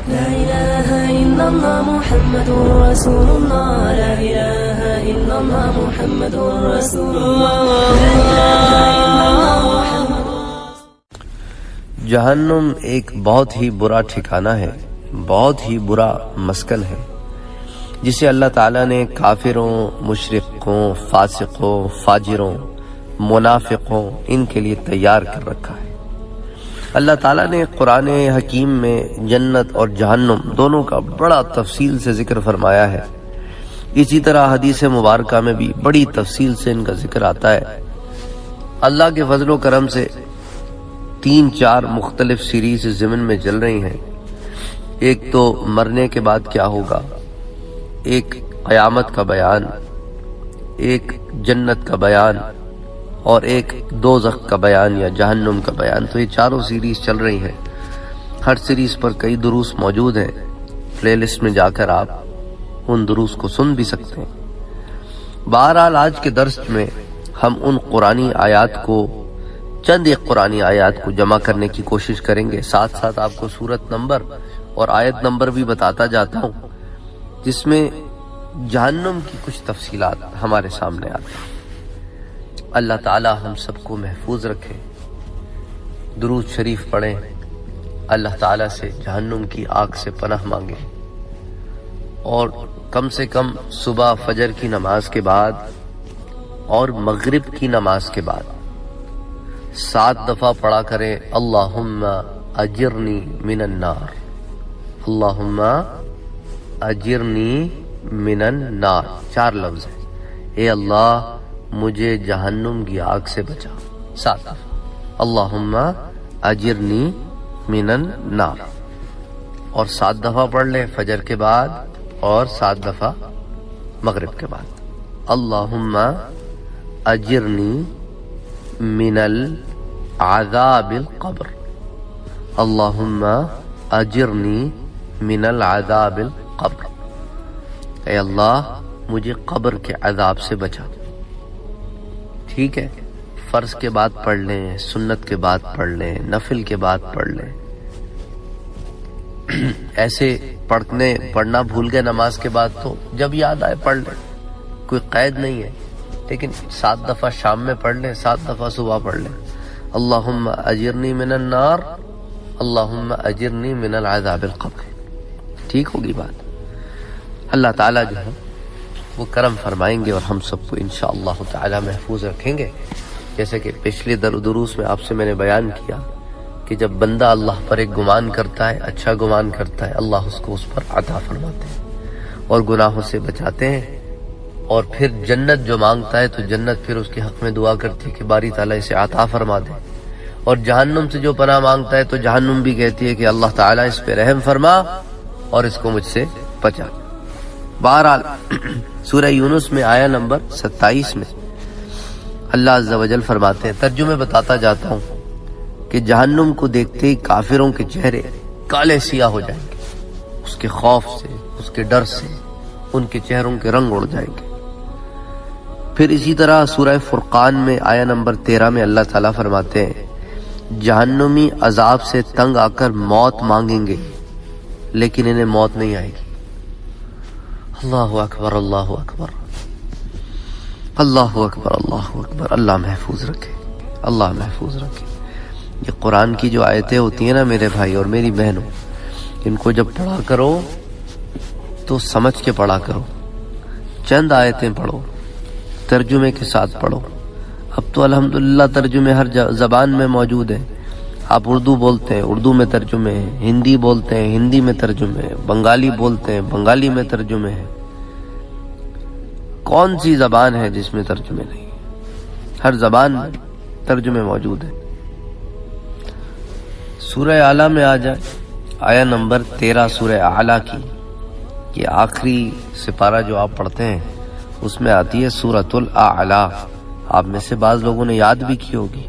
لا إله إلا الله محمد رسول الله لا إله إلا الله محمد رسول الله لا إله إلا الله محمد. جہنم ایک بہت ہی برا ٹھکانہ ہے، بہت ہی برا مسکن ہے، جسے اللہ تعالیٰ نے کافروں، مشرکوں، فاسقوں، فاجروں، منافقوں ان کے لیے تیار کر رکھا ہے۔ اللہ تعالیٰ نے قرآن حکیم میں جنت اور جہنم دونوں کا بڑا تفصیل سے ذکر فرمایا ہے۔ اسی طرح حدیث مبارکہ میں بھی بڑی تفصیل سے ان کا ذکر آتا ہے۔ اللہ کے فضل و کرم سے 3-4 مختلف سیریز ضمن میں چل رہی ہیں۔ ایک تو مرنے کے بعد کیا ہوگا، ایک قیامت کا بیان، ایک جنت کا بیان، اور ایک دوزخ کا بیان یا جہنم کا بیان۔ تو یہ چاروں سیریز چل رہی ہیں۔ ہر سیریز پر کئی دروس موجود ہیں، پلے لسٹ میں جا کر آپ ان دروس کو سن بھی سکتے ہیں۔ بہرحال آج کے درس میں ہم ان قرآنی آیات کو، چند ایک قرآنی آیات کو جمع کرنے کی کوشش کریں گے، ساتھ ساتھ آپ کو سورت نمبر اور آیت نمبر بھی بتاتا جاتا ہوں، جس میں جہنم کی کچھ تفصیلات ہمارے سامنے آتی ہیں۔ اللہ تعالی ہم سب کو محفوظ رکھے، درود شریف پڑھیں، اللہ تعالی سے جہنم کی آگ سے پناہ مانگیں، اور کم سے کم صبح فجر کی نماز کے بعد اور مغرب کی نماز کے بعد 7 دفعہ پڑھا کریں، اللہم اجرنی من النار، اللہم اجرنی من النار، 4 لفظ ہیں۔ اے اللہ مجھے جہنم کی آگ سے بچا، 7 دفعہ اللہم اجرنی من النار، اور 7 دفعہ پڑھ لیں فجر کے بعد اور 7 دفعہ مغرب کے بعد، اللہم اجرنی من العذاب القبر، اللہم اجرنی من العذاب القبر، اے اللہ مجھے قبر کے عذاب سے بچا۔ ٹھیک ہے، فرض کے بعد پڑھ لیں، سنت کے بعد پڑھ لیں، نفل کے بعد پڑھ لیں۔ ایسے پڑھنا بھول گئے نماز کے بعد تو جب یاد آئے پڑھ لیں، کوئی قید نہیں ہے، لیکن 7 دفعہ شام میں پڑھ لیں، 7 دفعہ صبح پڑھ لیں، اللہم اجرنی من النار، اللہم اجرنی من العذاب القبر۔ ٹھیک ہوگی بات؟ اللہ تعالیٰ جو ہے وہ کرم فرمائیں گے اور ہم سب کو انشاءاللہ تعالی محفوظ رکھیں گے۔ جیسے کہ پچھلے دروس میں آپ سے میں نے بیان کیا کہ جب بندہ اللہ پر ایک گمان کرتا ہے، اچھا گمان کرتا ہے، اللہ اس کو اس پر عطا فرماتے ہیں اور گناہوں سے بچاتے ہیں، اور پھر جنت جو مانگتا ہے تو جنت پھر اس کے حق میں دعا کرتی ہے کہ باری تعالیٰ اسے عطا فرما دے، اور جہنم سے جو پناہ مانگتا ہے تو جہنم بھی کہتی ہے کہ اللہ تعالیٰ اس پہ رحم فرما اور اس کو مجھ سے بچا۔ بہرحال سورہ یونس میں آیا نمبر 27 میں اللہ عز و جل فرماتے ہیں، ترجمے بتاتا جاتا ہوں کہ جہنم کو دیکھتے ہی کافروں کے چہرے کالے سیاہ ہو جائیں گے، اس کے خوف سے، اس کے ڈر سے ان کے چہروں کے رنگ اڑ جائیں گے۔ پھر اسی طرح سورہ فرقان میں آیا نمبر 13 میں اللہ تعالیٰ فرماتے ہیں، جہنمی عذاب سے تنگ آ کر موت مانگیں گے لیکن انہیں موت نہیں آئے گی۔ اللہ اکبر، اللہ اکبر، اللہ اکبر، اللہ اکبر۔ اللہ محفوظ رکھے، اللہ محفوظ رکھے۔ یہ قرآن کی جو آیتیں ہوتی ہیں نا میرے بھائی اور میری بہنوں، ان کو جب پڑھا کرو تو سمجھ کے پڑھا کرو، چند آیتیں پڑھو، ترجمے کے ساتھ پڑھو۔ اب تو الحمدللہ ترجمے ہر زبان میں موجود ہیں۔ آپ اردو بولتے ہیں، اردو میں ترجمے ہیں، ہندی بولتے ہیں، ہندی میں ترجمے ہیں، بنگالی بولتے ہیں، بنگالی میں ترجمے ہیں۔ کون سی زبان ہے جس میں ترجمے نہیں؟ ہر زبان میں ترجمے موجود ہیں۔ سورہ اعلیٰ میں آ جائے، آیا نمبر 13 سورہ اعلیٰ کی، یہ آخری سپارہ جو آپ پڑھتے ہیں اس میں آتی ہے سورۃ الاعلیٰ۔ آپ میں سے بعض لوگوں نے یاد بھی کی ہوگی۔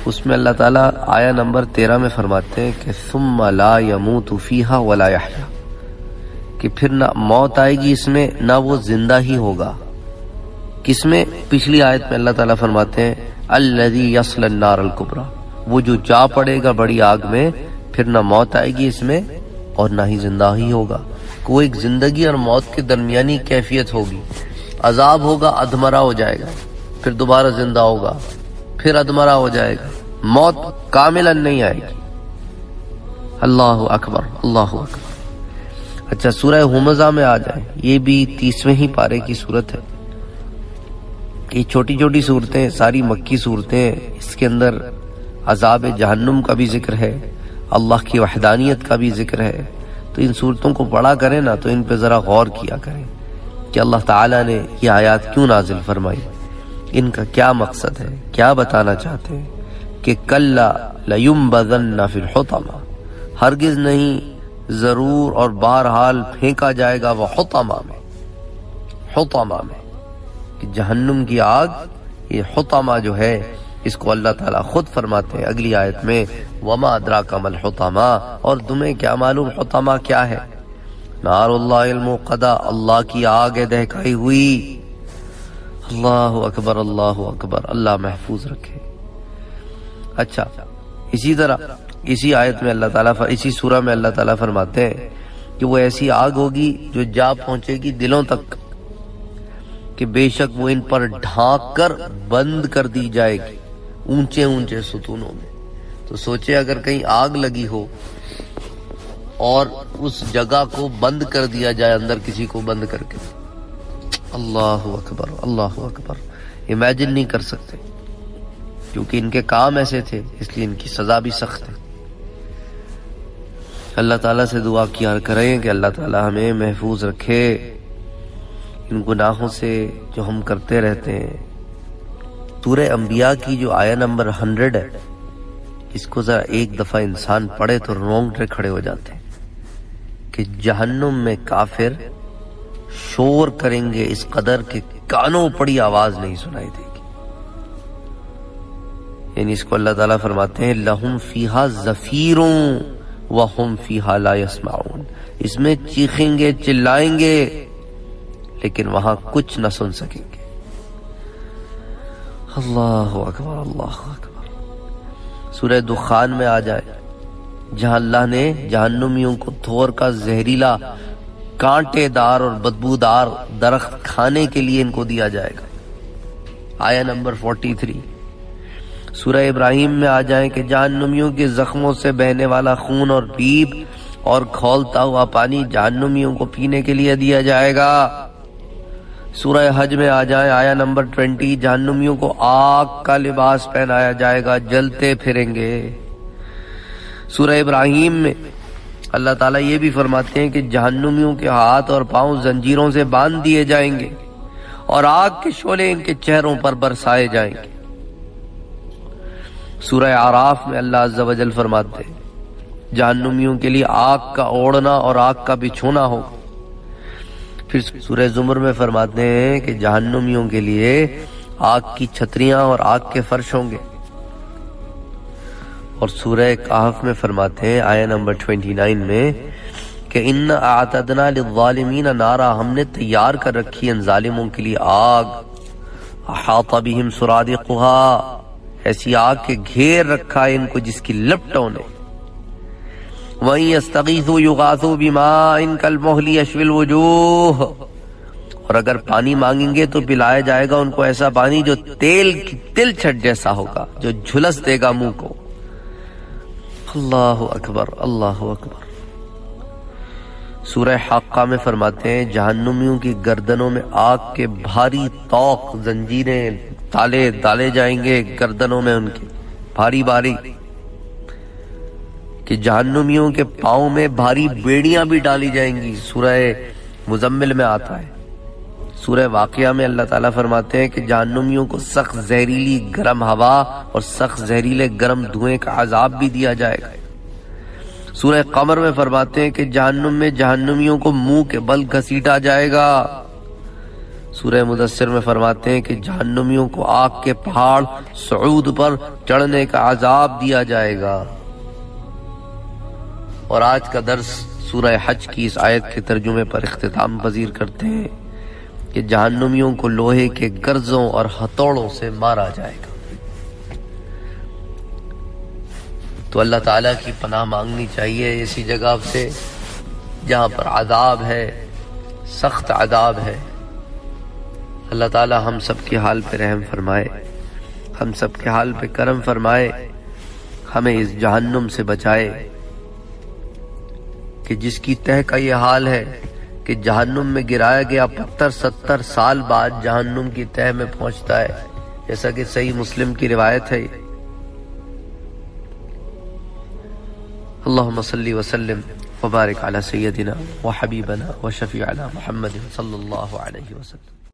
اس میں اللہ تعالیٰ آیا نمبر 13 میں فرماتے ہیں کہ ثم لا يموت فیہا ولا یحیا، کہ پھر نہ موت آئے گی اس میں نہ وہ زندہ ہی ہوگا۔ کس میں؟ پچھلی آیت میں اللہ تعالیٰ فرماتے ہیں الذی یصلی النار الکبریٰ، وہ جو جا پڑے گا بڑی آگ میں، پھر نہ موت آئے گی اس میں اور نہ ہی زندہ ہی ہوگا. وہ ایک زندگی اور موت کے درمیانی کیفیت ہوگی. عذاب ہوگا، ادھمرا ہو جائے گا، پھر دوبارہ زندہ ہوگا، پھر ادھمرا ہو جائے گا. موت کاملا نہیں آئے گی. اللہ اکبر، اللہ اکبر. اچھا، سورہ ہمزہ میں آ جائیں. یہ بھی 30ویں ہی پارے کی صورت ہے. یہ چھوٹی چھوٹی صورتیں، ساری مکی صورتیں. اس کے اندر عذاب جہنم کا بھی ذکر ہے، اللہ کی وحدانیت کا بھی ذکر ہے. تو ان صورتوں کو پڑھا کریں نا، تو ان پہ ذرا غور کیا کریں کہ اللہ تعالیٰ نے یہ آیات کیوں نازل فرمائی، ان کا کیا مقصد ہے، کیا بتانا چاہتے ہیں. کہ کلا لینبذن فی الحطمہ، ہرگز نہیں، ضرور اور بہرحال پھینکا جائے گا وہ حطمہ میں. حطمہ میں کہ جہنم کی آگ، یہ حطمہ جو ہے اس کو اللہ تعالیٰ خود فرماتے ہیں اگلی آیت میں، وما ادراک ما الحطمہ، اور تمہیں کیا معلوم حطمہ کیا ہے. نار اللہ الموقدہ، اللہ کی آگ ہے دہکائی ہوئی. اللہ اکبر، اللہ اکبر. اللہ محفوظ رکھے. اچھا، اسی طرح اسی آیت میں اللہ تعالیٰ اسی سورہ میں اللہ تعالیٰ فرماتے ہیں کہ وہ ایسی آگ ہوگی جو جا پہنچے گی دلوں تک، کہ بے شک وہ ان پر ڈھانک کر بند کر دی جائے گی اونچے اونچے ستونوں میں. تو سوچے اگر کہیں آگ لگی ہو اور اس جگہ کو بند کر دیا جائے، اندر کسی کو بند کر کے. اللہ اکبر، اللہ اکبر. امیجن نہیں کر سکتے، کیونکہ ان کے کام ایسے تھے، اس لیے ان کی سزا بھی سخت ہے. اللہ تعالیٰ سے دعا کیا کریں کہ اللہ تعالیٰ ہمیں محفوظ رکھے ان گناہوں سے جو ہم کرتے رہتے ہیں. سورہ انبیاء کی جو آیہ نمبر 100 ہے، اس کو ذرا ایک دفعہ انسان پڑھے تو رونگٹے کھڑے ہو جاتے ہیں کہ جہنم میں کافر شور کریں گے اس قدر کہ کانوں پڑی آواز نہیں سنائی دے گی. یعنی اس کو اللہ تعالیٰ فرماتے ہیں لہم فیہا زفیروں وہم فیہا لا یسمعون. اس میں چیخیں گے، چلائیں گے، لیکن وہاں کچھ نہ سن سکیں گے. اللہ اکبر، اللہ اکبر. سورہ دخان میں آ جائے، جہاں اللہ نے جہنمیوں کو تھور کا زہریلا، کانٹے دار اور بدبودار درخت کھانے کے لیے ان کو دیا جائے گا. آیہ نمبر 43. سورہ ابراہیم میں آ جائیں کہ جہنمیوں کے زخموں سے بہنے والا خون اور پیپ اور کھولتا ہوا پانی جہنمیوں کو پینے کے لیے دیا جائے گا. سورہ حج میں آ جائیں، آیہ نمبر 20، جہنمیوں کو آگ کا لباس پہنایا جائے گا، جلتے پھریں گے. سورہ ابراہیم میں اللہ تعالیٰ یہ بھی فرماتے ہیں کہ جہنمیوں کے ہاتھ اور پاؤں زنجیروں سے باندھ دیے جائیں گے اور آگ کے شعلے ان کے چہروں پر برسائے جائیں گے. سورہ اعراف میں اللہ عز و جل فرماتے ہیں جہنمیوں کے لیے آگ کا اوڑھنا اور آگ کا بچھونا ہوگا. پھر سورہ زمر میں فرماتے ہیں کہ جہنمیوں کے لیے آگ کی چھتریاں اور آگ کے فرش ہوں گے. اور سورہ کہف میں فرماتے ہیں آیہ نمبر 29 میں کہ ان اعتدنا للظالمین نارا، ہم نے تیار کر رکھی ان ظالموں کے لیے آگ، احاط بہم سرادقها، ایسی آگ کے گھیر رکھا ہے ان کو جس کی لپٹوں نے. وَإِن يَسْتَغِيثُوا يُغَاثُوا بِمَاءٍ كَالْمُهْلِ يَشْوِي الْوُجُوهَ، اور اگر پانی مانگیں گے تو پلایا جائے گا ان کو ایسا پانی جو تل چھٹ جیسا ہوگا، جو جھلس دے گا منہ کو. اللہ اکبر، اللہ اکبر. سورہ حاقہ میں فرماتے ہیں جہنمیوں کی گردنوں میں آگ کے بھاری طوق، زنجیریں، تالے ڈالے جائیں گے گردنوں میں ان کی بھاری بھاری، کہ جہنمیوں کے پاؤں میں بھاری بیڑیاں بھی ڈالی جائیں گی. سورہ مزمل میں آتا ہے. سورہ واقعہ میں اللہ تعالیٰ فرماتے ہیں کہ جہنمیوں کو سخت زہریلی گرم ہوا اور سخت زہریلے گرم دھوئیں کا عذاب بھی دیا جائے گا. سورہ قمر میں فرماتے ہیں کہ جہنم میں جہنمیوں کو منہ کے بل گھسیٹا جائے گا. سورہ مدثر میں فرماتے ہیں کہ جہنمیوں کو آگ کے پہاڑ صعود پر چڑھنے کا عذاب دیا جائے گا. اور آج کا درس سورہ حج کی اس آیت کے ترجمے پر اختتام پذیر کرتے ہیں کہ جہنمیوں کو لوہے کے گرزوں اور ہتھوڑوں سے مارا جائے گا. تو اللہ تعالیٰ کی پناہ مانگنی چاہیے اسی جگہ سے جہاں پر عذاب ہے، سخت عذاب ہے۔ اللہ تعالی ہم سب کے حال پہ رحم فرمائے، ہم سب کے حال پہ کرم فرمائے، ہمیں اس جہنم سے بچائے کہ جس کی تہ کا یہ حال ہے کہ جہنم میں گرایا گیا پتھر 70 سال بعد جہنم کی تہ میں پہنچتا ہے، جیسا کہ صحیح مسلم کی روایت ہے۔ اللہم صلی وسلم وبارک علی سیدنا وحبیبنا وشفیعنا محمد صلی اللہ علیہ وسلم۔